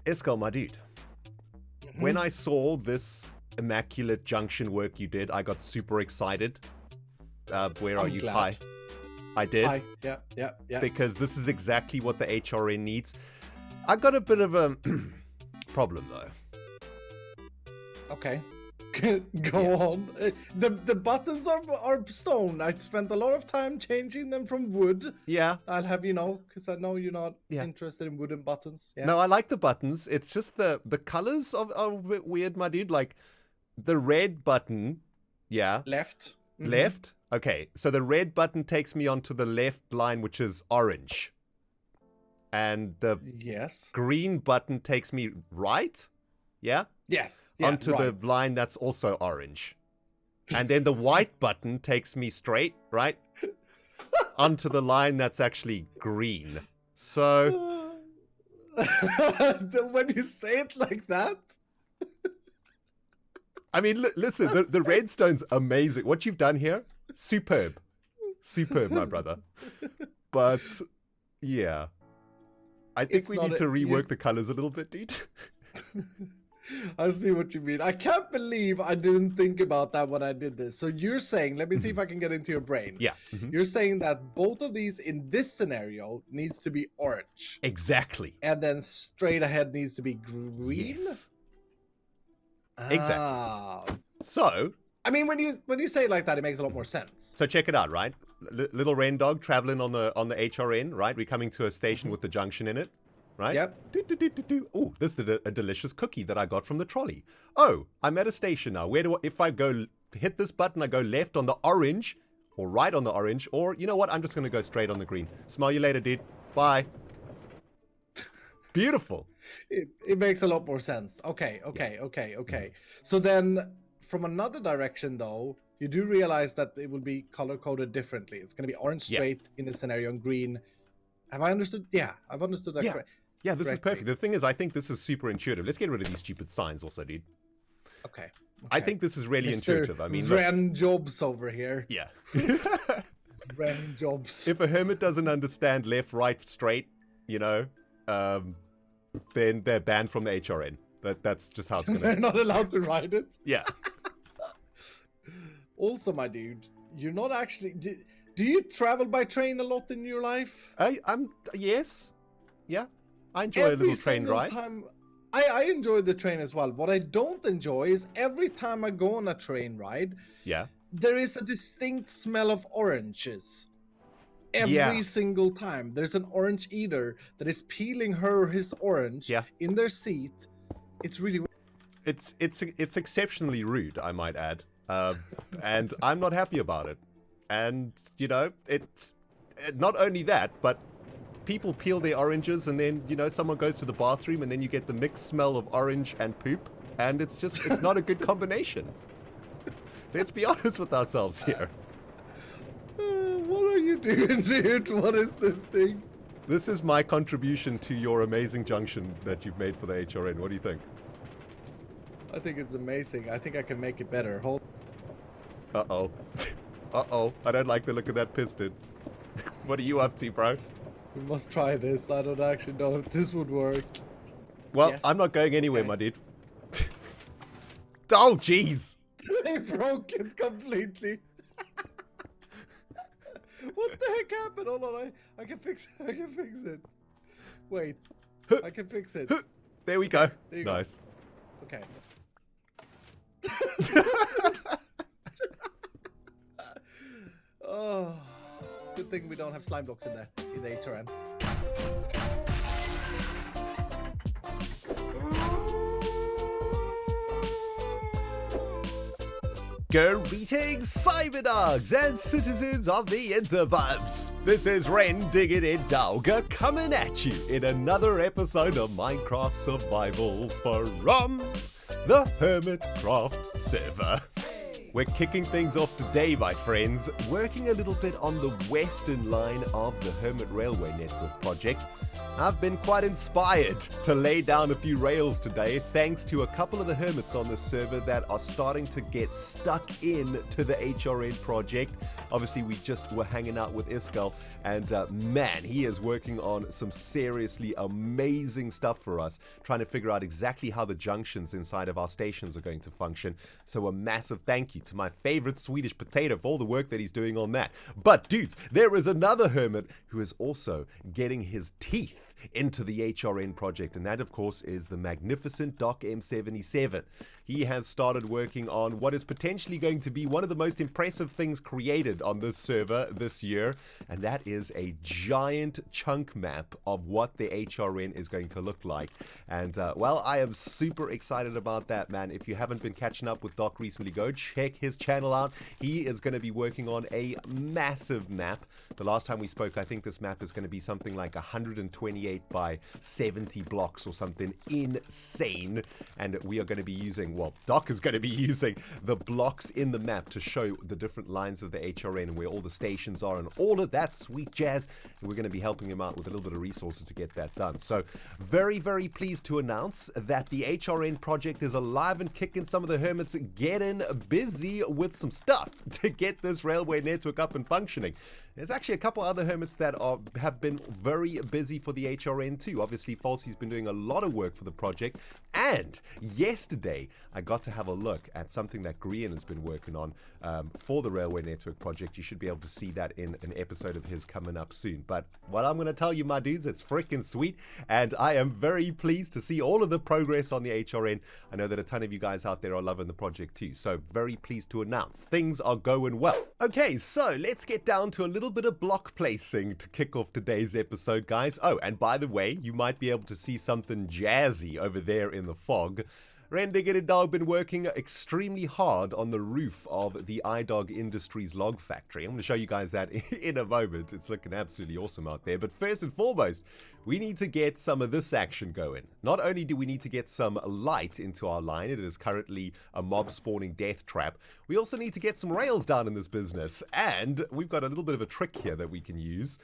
Escal, my dude, when I saw this immaculate junction work you did, I got super excited. Where are you? Glad. Hi. I did. Hi. Yeah. Because this is exactly what the HRN needs. I got a bit of a problem, though. Okay. Go on. The buttons are stone. I spent a lot of time changing them from wood. Yeah. I'll have you know, because I know you're not interested in wooden buttons. Yeah. No, I like the buttons. It's just the colors are a bit weird, my dude. Like the red button, Left. left. Okay, so the red button takes me onto the left line, which is orange, and the green button takes me right. Yeah. Yes. Onto right. the line that's also orange. And then the white button takes me straight, right? Onto the line that's actually green. So when you say it like that. I mean, listen, the redstone's amazing. What you've done here, superb. Superb, my brother. But yeah. I think we need to rework the colors a little bit, dude. I see what you mean. I can't believe I didn't think about that when I did this. So you're saying, let me see if I can get into your brain. Yeah. You're saying that both of these in this scenario needs to be orange. Exactly. And then straight ahead needs to be green? Yes. Exactly. So, I mean, when you say it like that, it makes a lot more sense. So check it out, right? Little ReNDoG traveling on the HRN, right? We're coming to a station with the junction in it. Right? Yep. Oh, this is a delicious cookie that I got from the trolley. Oh, I'm at a station now. If I go hit this button, I go left on the orange or right on the orange, or you know what? I'm just going to go straight on the green. Smell you later, dude. Bye. Beautiful. It makes a lot more sense. Okay. So then from another direction though, you do realize that it will be color coded differently. It's going to be orange straight in this scenario and green. Have I understood? Yeah, I've understood that correct. Yeah, this is perfect. The thing is, I think this is super intuitive. Let's get rid of these stupid signs also, dude. Okay. I think this is really intuitive. I mean, ReNDoG over here. Yeah. ReNDoG. If a hermit doesn't understand left, right, straight, you know, then they're banned from the HRN. That's just how it's going to be. They're not allowed to ride it? Yeah. Also, my dude, you're not actually... Do you travel by train a lot in your life? Yes. Yeah. I enjoy a little train ride. I enjoy the train as well. What I don't enjoy is every time I go on a train ride, there is a distinct smell of oranges. Every single time. There's an orange eater that is peeling her or his orange in their seat. It's really weird. It's exceptionally rude, I might add. And I'm not happy about it. And, you know, it's not only that, but people peel their oranges and then, you know, someone goes to the bathroom and then you get the mixed smell of orange and poop. And it's not a good combination. Let's be honest with ourselves here. What are you doing, dude? What is this thing? This is my contribution to your amazing junction that you've made for the HRN. What do you think? I think it's amazing. I think I can make it better. Hold. Uh-oh. Uh-oh. I don't like the look of that piston. What are you up to, bro? We must try this. I don't actually know if this would work. Well, I'm not going anywhere, my dude. Oh, jeez. They broke it completely. What the heck happened? Hold on, I can fix it. I can fix it. Wait. I can fix it. There we go. There you nice. Go. Okay. Oh, good thing we don't have slime blocks in the HRN. Greetings, Cyberdogs and citizens of the interbubs. This is ReNDoG coming at you in another episode of Minecraft Survival from the Hermitcraft server. We're kicking things off today, my friends, working a little bit on the western line of the Hermit Railway Network project. I've been quite inspired to lay down a few rails today thanks to a couple of the hermits on the server that are starting to get stuck in to the HRN project Obviously, we just were hanging out with Iskal, and man, he is working on some seriously amazing stuff for us, trying to figure out exactly how the junctions inside of our stations are going to function. So a massive thank you to my favorite Swedish potato for all the work that he's doing on that. But dudes, there is another hermit who is also getting his teeth into the HRN project, and that of course is the magnificent Doc M77. He has started working on what is potentially going to be one of the most impressive things created on this server this year, and that is a giant chunk map of what the HRN is going to look like. And well, I am super excited about that, man. If you haven't been catching up with Doc recently, go check his channel out. He is going to be working on a massive map. The last time we spoke, I think this map is going to be something like 128 by 70 blocks or something insane, and we are going to be using, well, Doc is going to be using the blocks in the map to show the different lines of the HRN and where all the stations are and all of that sweet jazz, and we're going to be helping him out with a little bit of resources to get that done. So very, very pleased to announce that the HRN project is alive and kicking. Some of the hermits getting busy with some stuff to get this railway network up and functioning. There's actually a couple other hermits that have been very busy for the HRN too. Obviously, Falsy's been doing a lot of work for the project. And yesterday, I got to have a look at something that Grian has been working on for the Railway Network project. You should be able to see that in an episode of his coming up soon. But what I'm going to tell you, my dudes, it's freaking sweet. And I am very pleased to see all of the progress on the HRN. I know that a ton of you guys out there are loving the project too. So very pleased to announce things are going well. Okay, so let's get down to a little bit of block placing to kick off today's episode, guys. Oh, and by the way, you might be able to see something jazzy over there in the fog. ReNDoG been working extremely hard on the roof of the iDog Industries log factory. I'm going to show you guys that in a moment. It's looking absolutely awesome out there. But first and foremost, we need to get some of this action going. Not only do we need to get some light into our line, it is currently a mob spawning death trap, we also need to get some rails down in this business. And we've got a little bit of a trick here that we can use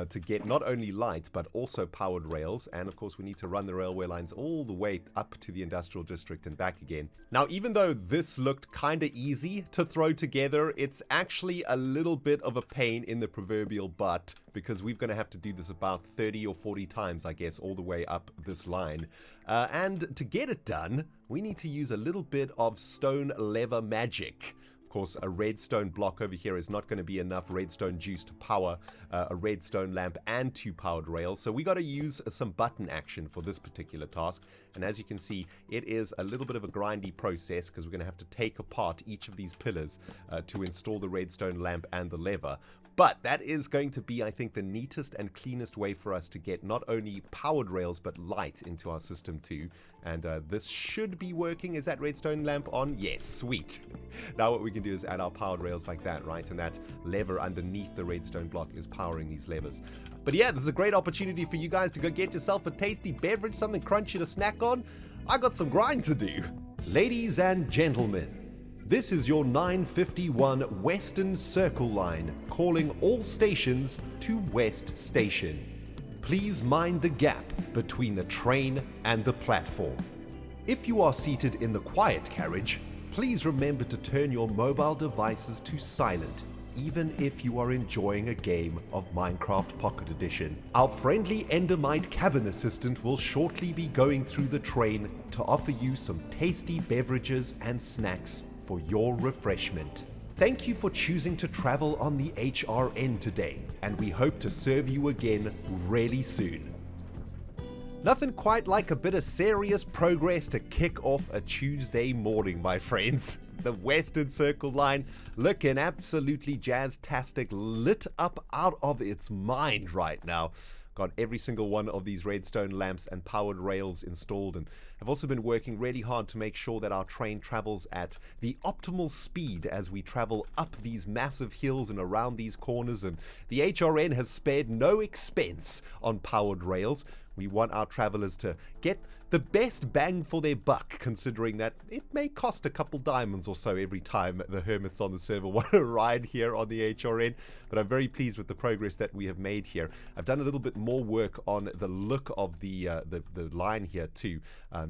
to get not only light, but also powered rails. And of course, we need to run the railway lines all the way up to the industrial district and back again. Now, even though this looked kind of easy to throw together, it's actually a little bit of a pain in the proverbial butt, because we're going to have to do this about 30 or 40 times, I guess, all the way up this line. And to get it done, we need to use a little bit of stone lever magic. Of course, a redstone block over here is not going to be enough redstone juice to power a redstone lamp and 2 powered rails. So we got to use some button action for this particular task. And as you can see, it is a little bit of a grindy process, because we're going to have to take apart each of these pillars to install the redstone lamp and the lever. But that is going to be, I think, the neatest and cleanest way for us to get not only powered rails, but light into our system too. And this should be working. Is that redstone lamp on? Yes, sweet. Now what we can do is add our powered rails like that, right? And that lever underneath the redstone block is powering these levers. But yeah, this is a great opportunity for you guys to go get yourself a tasty beverage, something crunchy to snack on. I got some grind to do. Ladies and gentlemen, this is your 951 Western Circle line, calling all stations to West Station. Please mind the gap between the train and the platform. If you are seated in the quiet carriage, please remember to turn your mobile devices to silent, even if you are enjoying a game of Minecraft Pocket Edition. Our friendly Endermite cabin assistant will shortly be going through the train to offer you some tasty beverages and snacks for your refreshment. Thank you for choosing to travel on the HRN today, and we hope to serve you again really soon. Nothing quite like a bit of serious progress to kick off a Tuesday morning, my friends. The Western Circle line looking absolutely jazz-tastic, lit up out of its mind right now. Got every single one of these redstone lamps and powered rails installed, and have also been working really hard to make sure that our train travels at the optimal speed as we travel up these massive hills and around these corners. And the HRN has spared no expense on powered rails. We want our travelers to get the best bang for their buck, considering that it may cost a couple diamonds or so every time the hermits on the server want to ride here on the HRN. But I'm very pleased with the progress that we have made here. I've done a little bit more work on the look of the line here too.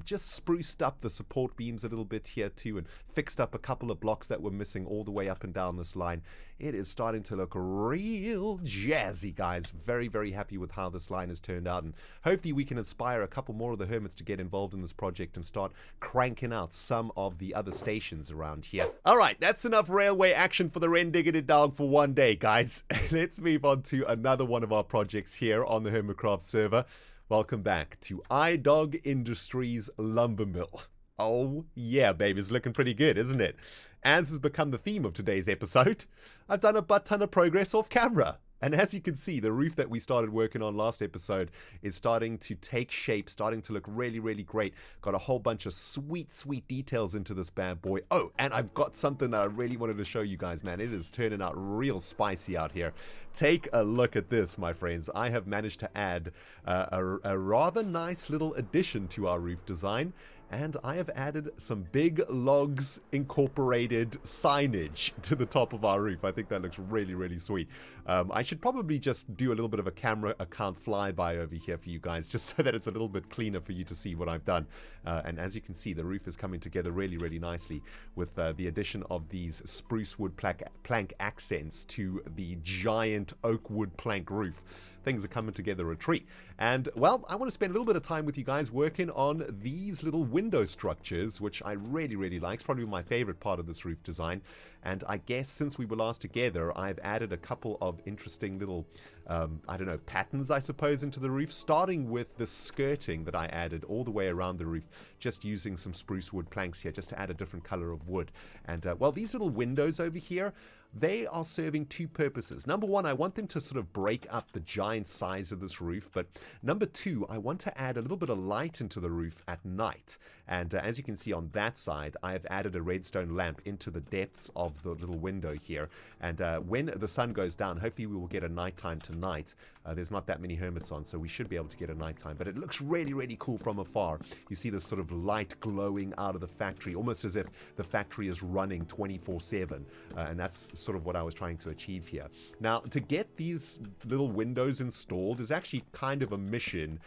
Just spruced up the support beams a little bit here too, and fixed up a couple of blocks that were missing all the way up and down this line. It is starting to look real jazzy, guys. Very, very happy with how this line has turned out, and hopefully we can inspire a couple more of the hermits to get involved in this project and start cranking out some of the other stations around here. All right, that's enough railway action for the ReNDoG for one day, guys. Let's move on to another one of our projects here on the Hermitcraft server. Welcome back to iDog Industries Lumber Mill. Oh yeah, baby, it's looking pretty good, isn't it? As has become the theme of today's episode, I've done a butt ton of progress off camera. And as you can see, the roof that we started working on last episode is starting to take shape, starting to look really, really great. Got a whole bunch of sweet, sweet details into this bad boy. Oh, and I've got something that I really wanted to show you guys, man. It is turning out real spicy out here. Take a look at this, my friends. I have managed to add a rather nice little addition to our roof design. And I have added some big logs incorporated signage to the top of our roof. I think that looks really, really sweet. I should probably just do a little bit of a camera account flyby over here for you guys, just so that it's a little bit cleaner for you to see what I've done. And as you can see, the roof is coming together really, really nicely with the addition of these spruce wood plank accents to the giant oak wood plank roof. Things are coming together a treat. And, well, I want to spend a little bit of time with you guys working on these little window structures, which I really, really like. It's probably my favorite part of this roof design. And I guess since we were last together, I've added a couple of interesting little, I don't know, patterns, I suppose, into the roof, starting with the skirting that I added all the way around the roof, just using some spruce wood planks here, just to add a different color of wood. And, well, these little windows over here, they are serving two purposes. Number one, I want them to sort of break up the giant size of this roof. But number two, I want to add a little bit of light into the roof at night. And as you can see on that side, I have added a redstone lamp into the depths of the little window here. And when the sun goes down, hopefully we will get a nighttime tonight. There's not that many hermits on, so we should be able to get a nighttime. But it looks really, really cool from afar. You see this sort of light glowing out of the factory, almost as if the factory is running 24/7. And that's sort of what I was trying to achieve here. Now, to get these little windows installed is actually kind of a mission.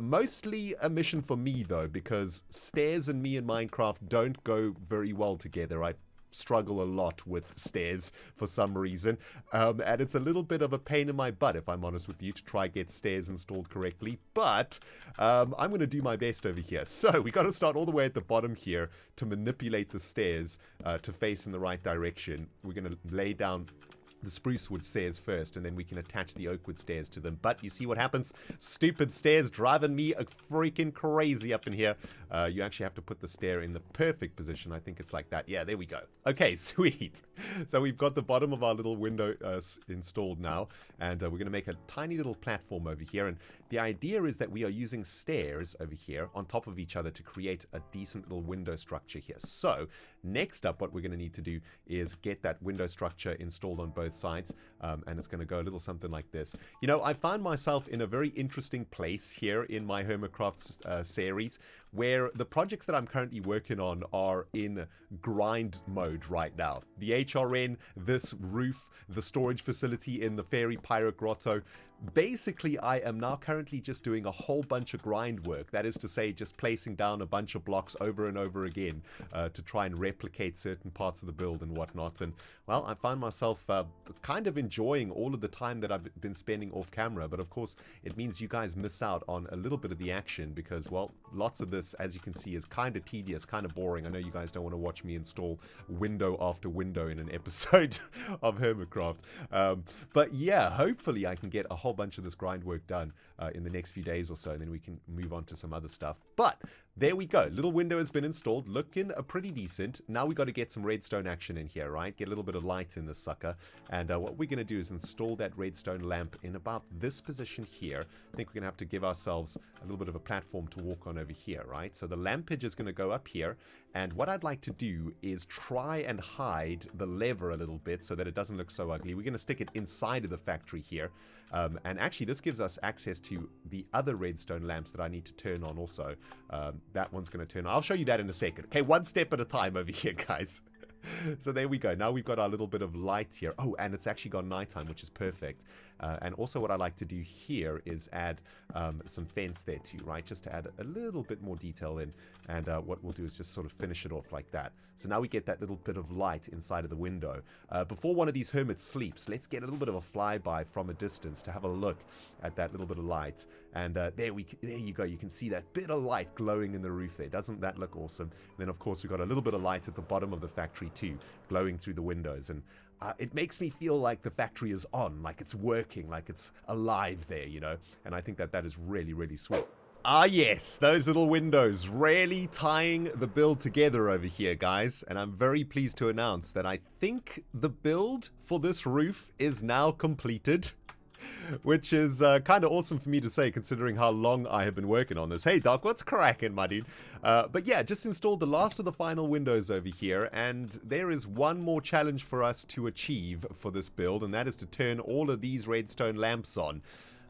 Mostly a mission for me, though, because stairs and me in Minecraft don't go very well together. I struggle a lot with stairs for some reason, and it's a little bit of a pain in my butt, if I'm honest with you, to try get stairs installed correctly, but I'm going to do my best over here. So we got to start all the way at the bottom here to manipulate the stairs to face in the right direction. We're going to lay down the spruce wood stairs first, and then we can attach the oak wood stairs to them. But you see what happens? Stupid stairs driving me freaking crazy up in here. You actually have to put the stair in the perfect position. I think it's like that. Yeah, there we go. Okay, sweet. So we've got the bottom of our little window installed now, and we're going to make a tiny little platform over here. And the idea is that we are using stairs over here on top of each other to create a decent little window structure here. So next up, what we're going to need to do is get that window structure installed on both sides, and it's going to go a little something like this. You know, I find myself in a very interesting place here in my Hermitcraft series, where the projects that I'm currently working on are in grind mode right now. The HRN, this roof, the storage facility in the Fairy Pirate Grotto. Basically, I am now currently just doing a whole bunch of grind work. That is to say, just placing down a bunch of blocks over and over again to try and replicate certain parts of the build and whatnot. And, well, I find myself kind of enjoying all of the time that I've been spending off camera. But, of course, it means you guys miss out on a little bit of the action because, well, lots of this, as you can see, is kind of tedious, kind of boring. I know you guys don't want to watch me install window after window in an episode of Hermitcraft. But, yeah, hopefully I can get a whole bunch of this grind work done in the next few days or so, and then we can move on to some other stuff. But there we go. Little window has been installed, looking pretty decent. Now we got to get some redstone action in here, right? Get a little bit of light in this sucker. And what we're going to do is install that redstone lamp in about this position here. I think we're going to have to give ourselves a little bit of a platform to walk on over here, right? So the lampage is going to go up here. And what I'd like to do is try and hide the lever a little bit so that it doesn't look so ugly. We're going to stick it inside of the factory here. And actually, this gives us access to the other redstone lamps that I need to turn on also. That one's going to turn on. I'll show you that in a second. Okay, one step at a time over here, guys. So there we go. Now we've got our little bit of light here. Oh, and it's actually gone nighttime, which is perfect. And also what I like to do here is add some fence there too, right? Just to add a little bit more detail in. And what we'll do is just sort of finish it off like that. So now we get that little bit of light inside of the window. Before one of these hermits sleeps, let's get a little bit of a flyby from a distance to have a look at that little bit of light. And there you go. You can see that bit of light glowing in the roof there. Doesn't that look awesome? And then, of course, we've got a little bit of light at the bottom of the factory too, glowing through the windows. And it makes me feel like the factory is on, like it's working, like it's alive there, you know. And I think that is really, really sweet. Ah, yes, those little windows really tying the build together over here, guys. And I'm very pleased to announce that I think the build for this roof is now completed. Which is kind of awesome for me to say, considering how long I have been working on this. Hey, Doc, what's cracking, my dude? But yeah, just installed the last of the final windows over here, and there is one more challenge for us to achieve for this build, and that is to turn all of these redstone lamps on.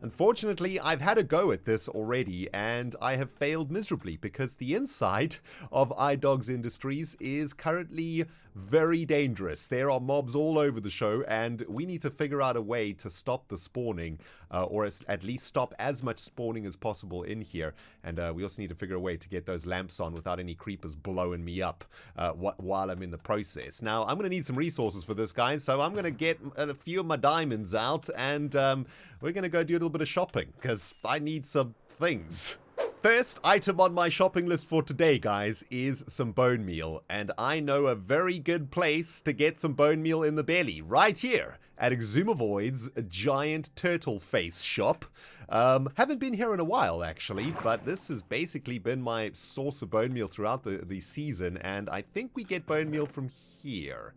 Unfortunately, I've had a go at this already, and I have failed miserably because the inside of iDogs Industries is currently very dangerous. There are mobs all over the show, and we need to figure out a way to stop the spawning, or at least stop as much spawning as possible in here. And we also need to figure a way to get those lamps on without any creepers blowing me up while I'm in the process. Now, I'm going to need some resources for this, guys, so I'm going to get a few of my diamonds out, and we're going to go do a little bit of shopping, because I need some things. First item on my shopping list for today, guys, is some bone meal. And I know a very good place to get some bone meal in the belly, right here at Exumavoid's giant turtle face shop. Haven't been here in a while, actually, but this has basically been my source of bone meal throughout the season. And I think we get bone meal from here.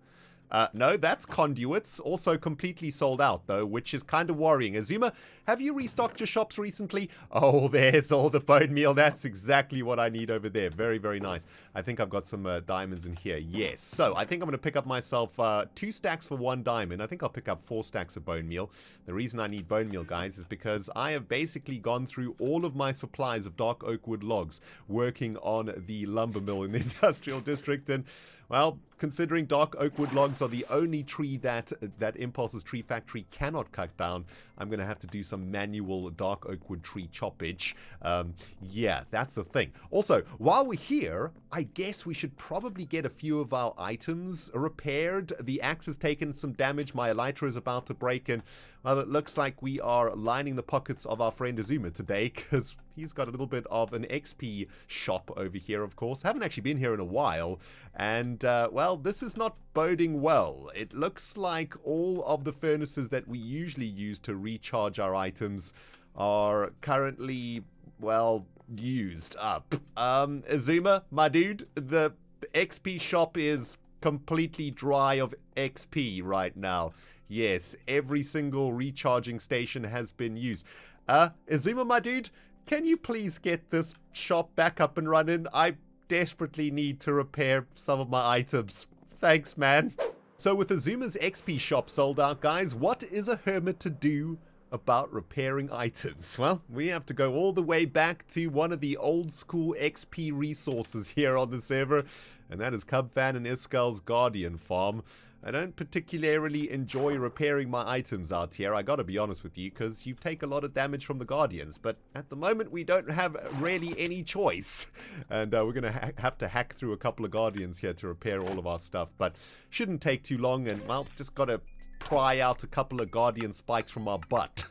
No, that's conduits. Also completely sold out, though, which is kind of worrying. Azuma, have you restocked your shops recently? Oh, there's all the bone meal. That's exactly what I need over there. Very, very nice. I think I've got some diamonds in here. Yes. So I think I'm going to pick up myself 2 stacks for 1 diamond. I think I'll pick up 4 stacks of bone meal. The reason I need bone meal, guys, is because I have basically gone through all of my supplies of dark oak wood logs working on the lumber mill in the industrial district. And well, considering dark oak wood logs are the only tree that Impulse's tree factory cannot cut down, I'm going to have to do some manual dark oak wood tree choppage. Yeah, that's the thing. Also, while we're here, I guess we should probably get a few of our items repaired. The axe has taken some damage. My elytra is about to break, and well, it looks like we are lining the pockets of our friend Azuma today, because he's got a little bit of an XP shop over here, of course. Haven't actually been here in a while, and well, this is not boding well. It looks like all of the furnaces that we usually use to recharge our items are currently, well, used up. Azuma, my dude, the XP shop is completely dry of XP right now. Yes, every single recharging station has been used. Azuma, my dude, can you please get this shop back up and running? I desperately need to repair some of my items. Thanks, man. So with Azuma's XP shop sold out, guys, what is a hermit to do about repairing items? Well, we have to go all the way back to one of the old school XP resources here on the server, and that is Cubfan and Iskal's Guardian farm. I don't particularly enjoy repairing my items out here, I gotta be honest with you, because you take a lot of damage from the Guardians, but at the moment we don't have really any choice. And we're gonna have to hack through a couple of Guardians here to repair all of our stuff, but shouldn't take too long, and well, just gotta pry out a couple of Guardian spikes from our butt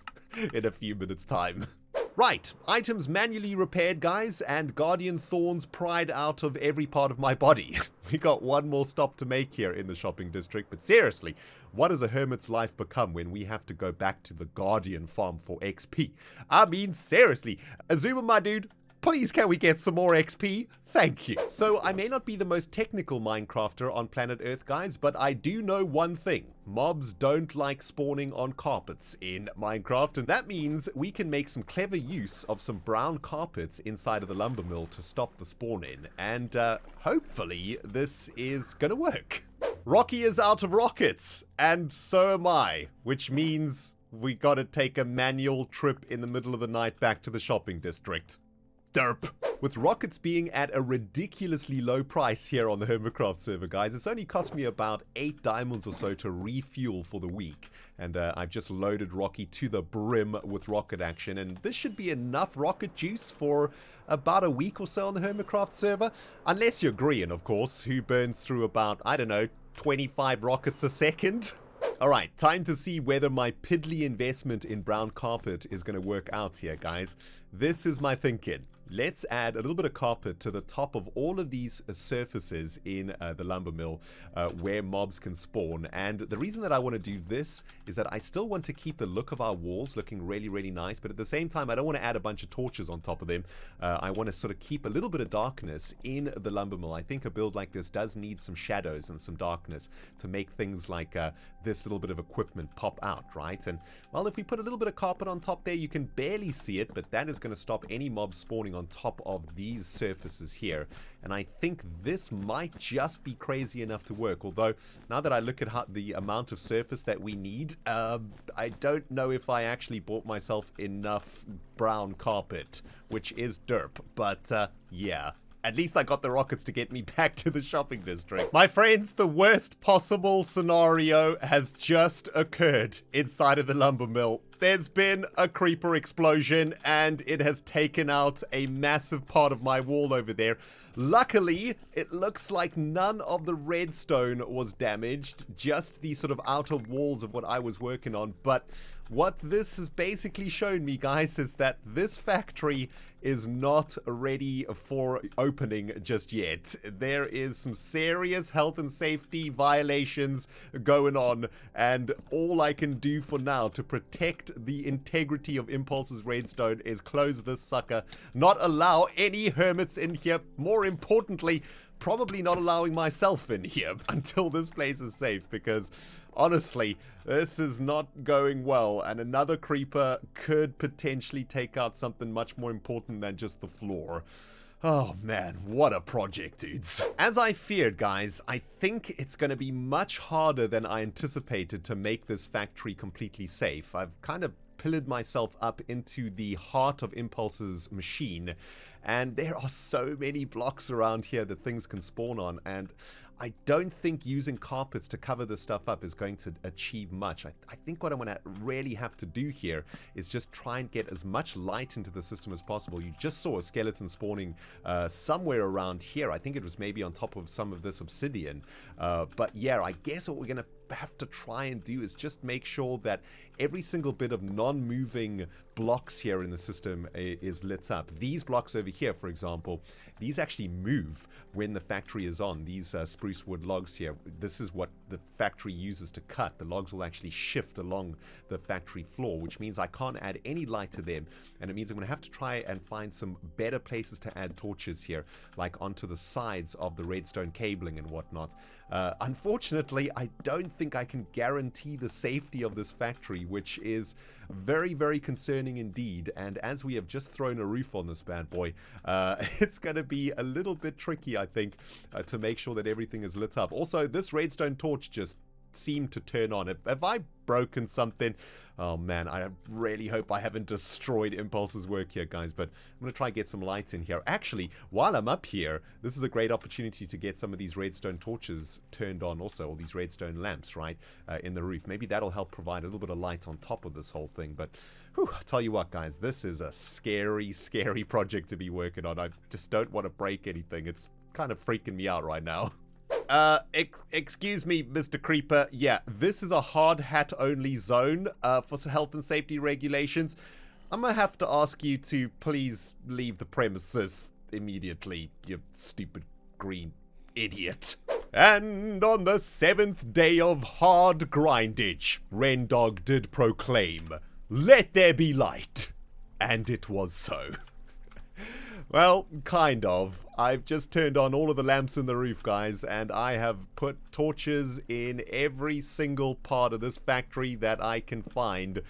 in a few minutes' time. Right, items manually repaired, guys, and Guardian thorns pried out of every part of my body. We got one more stop to make here in the shopping district, but seriously, what does a hermit's life become when we have to go back to the Guardian farm for XP? I mean, seriously, Azuma, my dude, Please, can we get some more XP? Thank you. So I may not be the most technical Minecrafter on planet Earth, guys, but I do know one thing. Mobs don't like spawning on carpets in Minecraft, and that means we can make some clever use of some brown carpets inside of the lumber mill to stop the spawn in, and hopefully this is gonna work. Rocky is out of rockets, and so am I, which means we gotta take a manual trip in the middle of the night back to the shopping district. Derp. With rockets being at a ridiculously low price here on the Hermitcraft server, guys, it's only cost me about 8 diamonds or so to refuel for the week. And I've just loaded Rocky to the brim with rocket action, and this should be enough rocket juice for about a week or so on the Hermitcraft server. Unless you're Grian, of course, who burns through about, I don't know, 25 rockets a second. Alright, time to see whether my piddly investment in brown carpet is going to work out here, guys. This is my thinking. Let's add a little bit of carpet to the top of all of these surfaces in the lumber mill where mobs can spawn. And the reason that I want to do this is that I still want to keep the look of our walls looking really, really nice. But at the same time, I don't want to add a bunch of torches on top of them. I want to sort of keep a little bit of darkness in the lumber mill. I think a build like this does need some shadows and some darkness to make things like this little bit of equipment pop out, right? And, well, if we put a little bit of carpet on top there, you can barely see it, but that is going to stop any mobs spawning on top of these surfaces here. And I think this might just be crazy enough to work, although now that I look at the amount of surface that we need, I don't know if I actually bought myself enough brown carpet, which is derp, but yeah. At least I got the rockets to get me back to the shopping district. My friends, the worst possible scenario has just occurred inside of the lumber mill. There's been a creeper explosion and it has taken out a massive part of my wall over there. Luckily, it looks like none of the redstone was damaged, just the sort of outer walls of what I was working on. But what this has basically shown me, guys, is that this factory is not ready for opening just yet. There is some serious health and safety violations going on, and all I can do for now to protect the integrity of Impulse's redstone is close this sucker, not allow any hermits in here, more importantly, probably not allowing myself in here until this place is safe, because honestly, this is not going well, and another creeper could potentially take out something much more important than just the floor. Oh man, what a project, dudes. As I feared, guys, I think it's going to be much harder than I anticipated to make this factory completely safe. I've kind of pillared myself up into the heart of Impulse's machine, and there are so many blocks around here that things can spawn on, and I don't think using carpets to cover this stuff up is going to achieve much. I think what I'm going to really have to do here is just try and get as much light into the system as possible. You just saw a skeleton spawning somewhere around here. I think it was maybe on top of some of this obsidian. But yeah, I guess what we're going to have to try and do is just make sure that every single bit of non-moving blocks here in the system is lit up. These blocks over here, for example, these actually move when the factory is on. These spruce wood logs here, this is what the factory uses to cut. The logs will actually shift along the factory floor, which means I can't add any light to them, and it means I'm going to have to try and find some better places to add torches here, like onto the sides of the redstone cabling and whatnot. Unfortunately, I don't think I can guarantee the safety of this factory, which is very, very concerning indeed. And as we have just thrown a roof on this bad boy, it's going to be a little bit tricky, I think, to make sure that everything is lit up. Also, this redstone torch just seemed to turn on. Have I broken something? Oh man, I really hope I haven't destroyed Impulse's work here, guys, but I'm going to try and get some light in here. Actually, while I'm up here, this is a great opportunity to get some of these redstone torches turned on also, or these redstone lamps, right, in the roof. Maybe that'll help provide a little bit of light on top of this whole thing, but whew, I'll tell you what, guys, this is a scary, scary project to be working on. I just don't want to break anything. It's kind of freaking me out right now. Excuse me, Mr. Creeper. Yeah, this is a hard hat only zone for health and safety regulations. I'm gonna have to ask you to please leave the premises immediately, you stupid green idiot. And on the 7th day of hard grindage, ReNDoG did proclaim, "Let there be light." And it was so. Well, kind of. I've just turned on all of the lamps in the roof, guys, and I have put torches in every single part of this factory that I can find.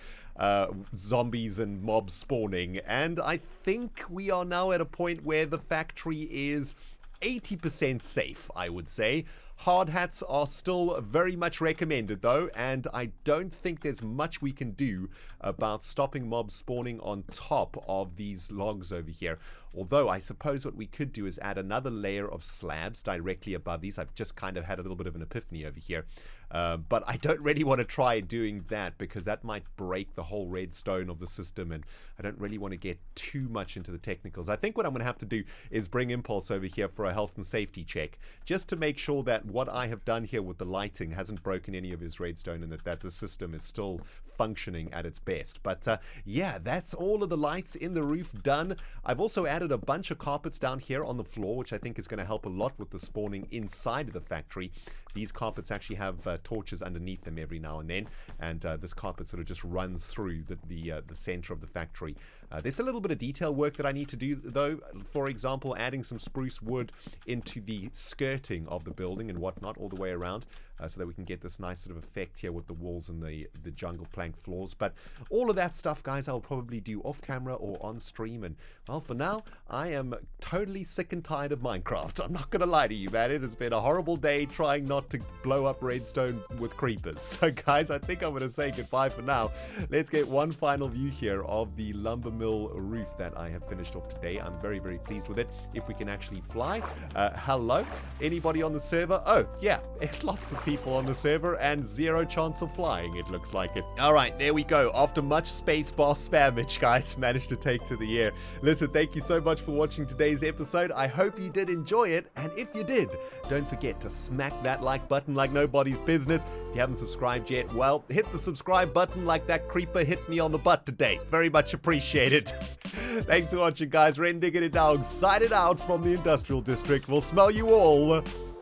Zombies and mobs spawning, and I think we are now at a point where the factory is 80% safe, I would say. Hard hats are still very much recommended though, and I don't think there's much we can do about stopping mobs spawning on top of these logs over here. Although I suppose what we could do is add another layer of slabs directly above these. I've just kind of had a little bit of an epiphany over here. But I don't really want to try doing that because that might break the whole redstone of the system, and I don't really want to get too much into the technicals. I think what I'm going to have to do is bring Impulse over here for a health and safety check, just to make sure that what I have done here with the lighting hasn't broken any of his redstone, and that the system is still functioning at its best. But yeah, that's all of the lights in the roof done. I've also added a bunch of carpets down here on the floor, which I think is going to help a lot with the spawning inside of the factory. These carpets actually have torches underneath them every now and then, and this carpet sort of just runs through the center of the factory. There's a little bit of detail work that I need to do though. For example, adding some spruce wood into the skirting of the building and whatnot all the way around, so that we can get this nice sort of effect here with the walls and the jungle plank floors. But all of that stuff, guys, I'll probably do off camera or on stream. And well, for now, I am totally sick and tired of Minecraft. I'm not gonna lie to you, man. It has been a horrible day trying not to blow up redstone with creepers. So guys, I think I'm gonna say goodbye for now. Let's get one final view here of the lumber mill roof that I have finished off today. I'm very, very pleased with it. If we can actually fly. Hello? Anybody on the server? Oh, yeah. Lots of people on the server and zero chance of flying, it looks like it. Alright, there we go. After much spacebar spammage, guys, managed to take to the air. Listen, thank you so much for watching today's episode. I hope you did enjoy it, and if you did, don't forget to smack that like button like nobody's business. If you haven't subscribed yet, well, hit the subscribe button like that creeper hit me on the butt today. Very much appreciated. Thanks for watching, guys. ReNDoG signing out from the Industrial District. We'll smell you all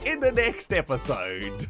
in the next episode.